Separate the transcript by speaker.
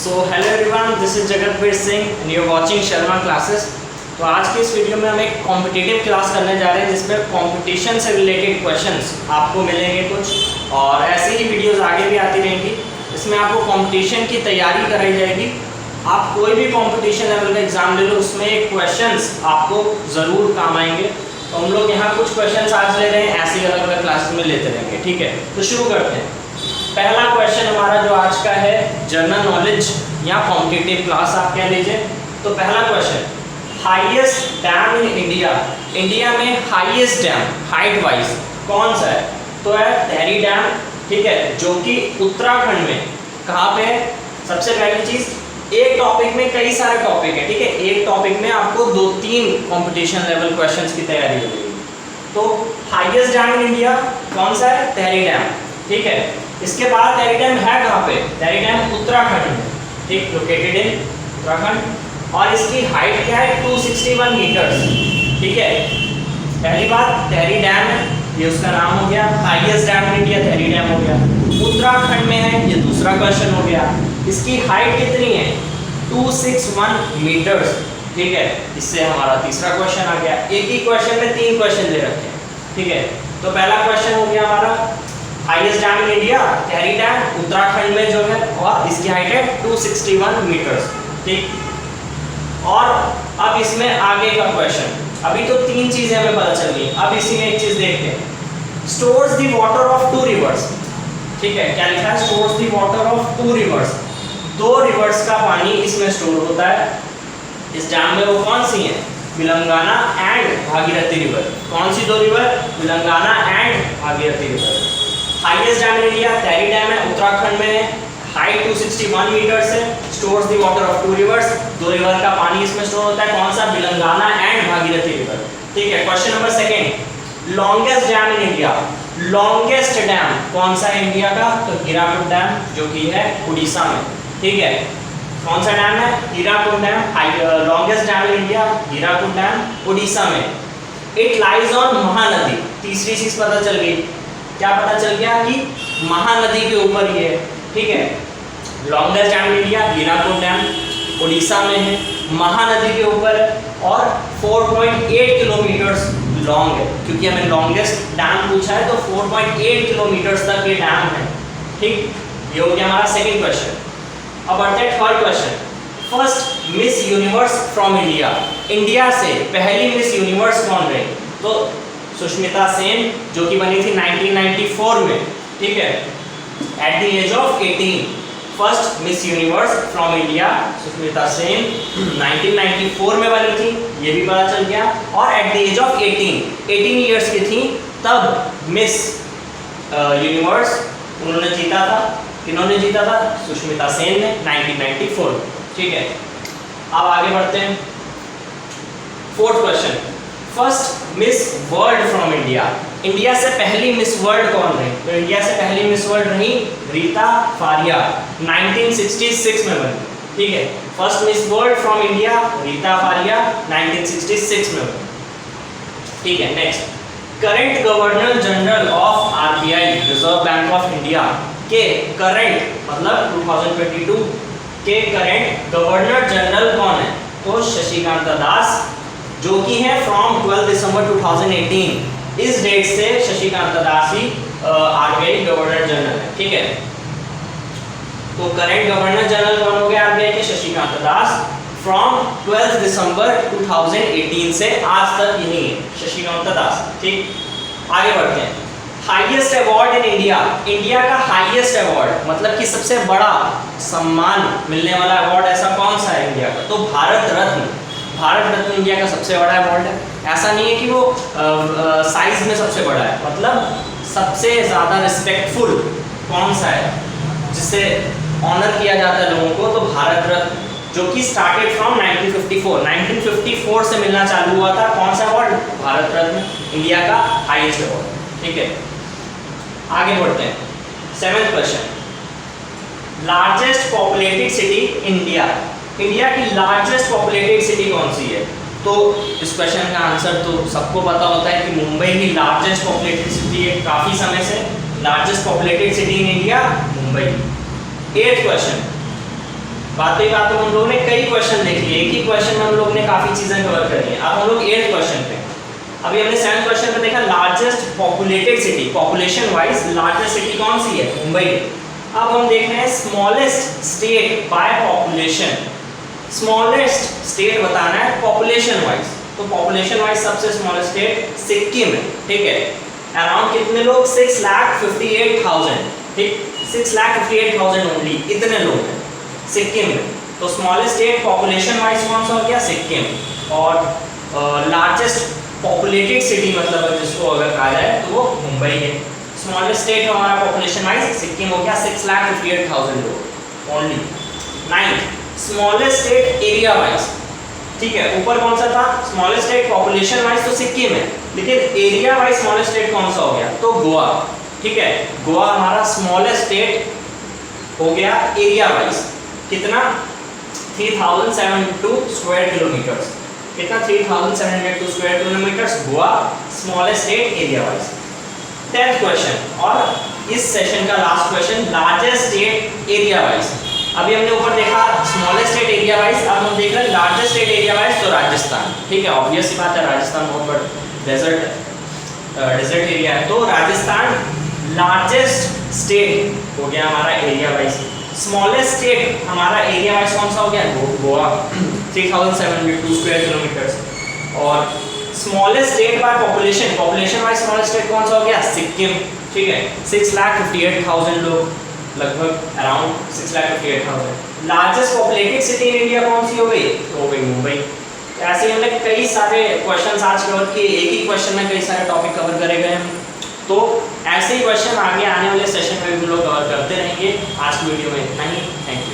Speaker 1: So hello everyone, this is Jagatveer Singh and you are watching Sharma classes. तो आज की इस वीडियो में हम एक कॉम्पिटिटिव क्लास करने जा रहे हैं जिसमें कंपटीशन से रिलेटेड क्वेश्चंस आपको मिलेंगे कुछ, और ऐसे ही वीडियोस आगे भी आती रहेंगी। इसमें आपको कंपटीशन की तैयारी कराई जाएगी। आप कोई भी कंपटीशन लेवल का एग्जाम ले लो, उसमें एक क्वेश्चंस आपको ज़रूर काम आएंगे। तो हम लोग यहाँ कुछ क्वेश्चंस आज ले रहे हैं, ऐसे ही अलग अलग क्लासेस में लेते रहेंगे। ठीक है, तो शुरू करते हैं। पहला क्वेश्चन हमारा जो आज का है जनरल नॉलेज या कॉम्पिटिटिव क्लास आप कह लीजिए। तो पहला question, highest dam in India. India में हाईएस्ट डैम हाइट वाइज कौन सा है? तो है तहरी डैम। ठीक है, जो कि उत्तराखंड में कहाँ पे है? सबसे पहली चीज, एक टॉपिक में कई सारे टॉपिक है। ठीक है, एक टॉपिक में आपको 2-3 कंपटीशन लेवल क्वेश्चंस की तैयारी होगी। तो हाईएस्ट डैम इन इंडिया कौन सा है? तहरी डैम। ठीक है, इसके बाद तहरी डैम है कहाँ पे? तहरी डैम उत्तराखंड में, ठीक, लोकेटेड इन उत्तराखंड, और इसकी हाइट क्या है? 261 मीटर्स। ठीक है, पहली बात तहरी डैम है, ये उसका नाम हो गया। Highest dam in India Tehri dam हो गया, उत्तराखंड में है, ये दूसरा क्वेश्चन हो गया। इसकी हाइट कितनी है? 261 मीटर्स। ठीक है, इससे हमारा तीसरा क्वेश्चन आ गया। एक ही क्वेश्चन में 3 क्वेश्चन दे रखे हैं। ठीक है, तो पहला क्वेश्चन हो गया हमारा highest dam in India Tehri dam Uttarakhand में जो है, और इसकी हाइट है 261 मीटर्स। ठीक, और अब इसमें आगे का क्वेश्चन, अभी तो 3 चीजें हमें पता चल गई, अब इसी में एक चीज देखते हैं। Stores the water of 2 reverse. ठीक है, क्या लिखा है? Stores the water of 2 rivers. 2 reverse का पानी इसमें स्टोर होता है इस डैम में। वो कौन सी है? Bilangana and Bhagirathi river. कौन सी 2 river? Bilangana and Bhagirathi river. Highest dam in India Tehri dam है, उत्तराखंड में है, हाइट 261 मीटर्स है, stores the water of 2 rivers. 2 river का पानी इसमें स्टोर होता है। कौन सा? Bilangana and Bhagirathi river. ठीक है, question number second, longest dam in India. Longest dam कौन सा है इंडिया का? तो हीराकुड डैम, जो कि है उड़ीसा में। ठीक है, कौन सा डैम है? Hirakud dam. Longest dam in India Hirakud dam, Orissa में। It lies on Mahanadi. तीसरी चीज पता चल गई, क्या पता चल गया? कि महानदी के ऊपर ये है। ठीक है, longest dam in India Hirakud dam Orissa में है, महानदी के ऊपर है, और 4.8 किलोमीटर्स लॉन्ग है। क्योंकि हमें लॉन्गेस्ट डैम पूछा है, तो 4.8 किलोमीटर्स तक ये डैम है। ठीक, ये हो गया हमारा सेकंड क्वेश्चन। अब बढ़ते हैं third question. First miss universe from India. India से पहली मिस यूनिवर्स कौन रही? तो सुष्मिता सेन, जो कि बनी थी 1994 में। ठीक है, at the age of 18 first miss universe from India Sushmita Sen 1994 में बनी थी, ये भी पता चल गया। और at the age of 18 years की थी तब मिस यूनिवर्स उन्होंने जीता था। किन्होंने जीता था? सुष्मिता सेन ने 1994। ठीक है, अब आगे बढ़ते हैं। Fourth question, first miss world from India. India से पहली मिस वर्ल्ड कौन रही? तो इंडिया से पहली मिस वर्ल्ड रही रीता फारिया, 1966 में बनी। ठीक है, first miss world from India Reita Faria 1966 में बनी। ठीक है, next, current governor general of RBI reserve bank of India के करंट मतलब 2022 के करंट गवर्नर जनरल कौन है? तो शशिकांता दास, जो कि है फ्रॉम 12 दिसंबर 2018। इस डेट से शशिकांता दास ही आरबीआई गवर्नर जनरल है। ठीक है, तो करंट गवर्नर जनरल कौन हो गया आरबीआई के? शशिकांता दास, फ्रॉम 12 दिसंबर 2018 से आज तक यही है शशिकांता दास। ठीक, आगे बढ़ते हैं। Highest award in India. India का हाईएस्ट अवार्ड मतलब कि सबसे बड़ा सम्मान मिलने वाला अवार्ड ऐसा कौन सा है इंडिया का? तो भारत रत्न। भारत रत्न इंडिया का सबसे बड़ा अवार्ड है। ऐसा नहीं है कि वो साइज में सबसे बड़ा है, मतलब सबसे ज़्यादा रिस्पेक्टफुल कौन सा है जिससे ऑनर किया जाता है लोगों को? तो भारत रत्न, जो कि स्टार्टेड फ्रॉम 1954 से मिलना चालू हुआ था। कौन सा अवार्ड? भारत रत्न, इंडिया का हाईएस्ट अवार्ड। ठीक है, आगे बढ़ते हैं। 7th question, largest populated city India. India की लार्जेस्ट पॉपुलेटेड सिटी कौन सी है? तो इस क्वेश्चन का आंसर तो सबको पता होता है कि मुंबई ही लार्जेस्ट पॉपुलेटेड सिटी है काफ़ी समय से। Largest populated city in India Mumbai. 8th question, बात तो हम लोगों ने कई क्वेश्चन देख लिए, एक ही क्वेश्चन में हम लोग ने काफी चीजें कवर कर ली। अब हम लोग 8th क्वेश्चन पे, अभी हमने 7th क्वेश्चन पे देखा largest populated city, population wise largest city कौन सी है, मुंबई। अब हम देख रहे हैं smallest state by population, smallest state बताना है पॉपुलेशन वाइज, तो पॉपुलेशन वाइज सबसे स्मॉलेस्ट स्टेट सिक्किम है, ठीक है। अराउंड कितने लोग, 6,58,000, ठीक, 6,58,000 ओनली, इतने लोग हैं सिक्किम में। तो स्मॉलेस्ट स्टेट पॉपुलेशन वाइज कौन सा हो गया, सिक्किम। और लार्जेस्ट पॉपुलेटेड सिटी मतलब जिसको अगर कहा जाए तो वो मुंबई है। स्मॉलेस्ट स्टेट हमारा पॉपुलेशन वाइज सिक्किम हो गया, 6,58,000 लोग only. 9th smallest state area wise, ठीक है, ऊपर कौन सा था, स्मॉलेस्ट स्टेट पॉपुलेशन वाइज तो सिक्किम है, लेकिन एरिया वाइज स्मॉलेस्ट स्टेट कौन सा हो गया, तो गोवा, ठीक है। गोवा हमारा स्मॉलेस्ट स्टेट हो गया एरिया वाइज, कितना, 3,072 स्क्वायर किलोमीटर्स, कितना, 3,702 square kilometres, Goa smallest state area wise. 10th question और इस सेशन का last question, largest state area wise. अभी हमने ऊपर देखा स्मॉलेस्ट स्टेट एरिया वाइज, अब हम देख रहे हैं लार्जेस्ट स्टेट एरिया वाइज, तो राजस्थान, ठीक है, ऑब्वियस सी बात है, राजस्थान बहुत बड़ा डेजर्ट एरिया है, तो राजस्थान लार्जेस्ट स्टेट हो गया हमारा एरिया वाइज। स्मॉलेस्ट स्टेट हमारा एरिया वाइज कौन सा हो गया, गोवा, 3,702 स्क्वायर किलोमीटर्स। और smallest state by population, population wise smallest state कौन सा हो गया, सिक्किम, ठीक है, 6,58,000 लोग, लगभग around 6,58,000। Largest populated city in India कौन सी हो गई, तो हो गई मुंबई। ऐसे हमने कई सारे क्वेश्चंस आज कवर किए, एक ही क्वेश्चन में कई सारे टॉपिक कवर करे गए हैं, तो ऐसे ही क्वेश्चन आगे आने वाले सेशन में भी हम लोग कवर करते रहेंगे। आज की वीडियो में इतना ही, थैंक यू।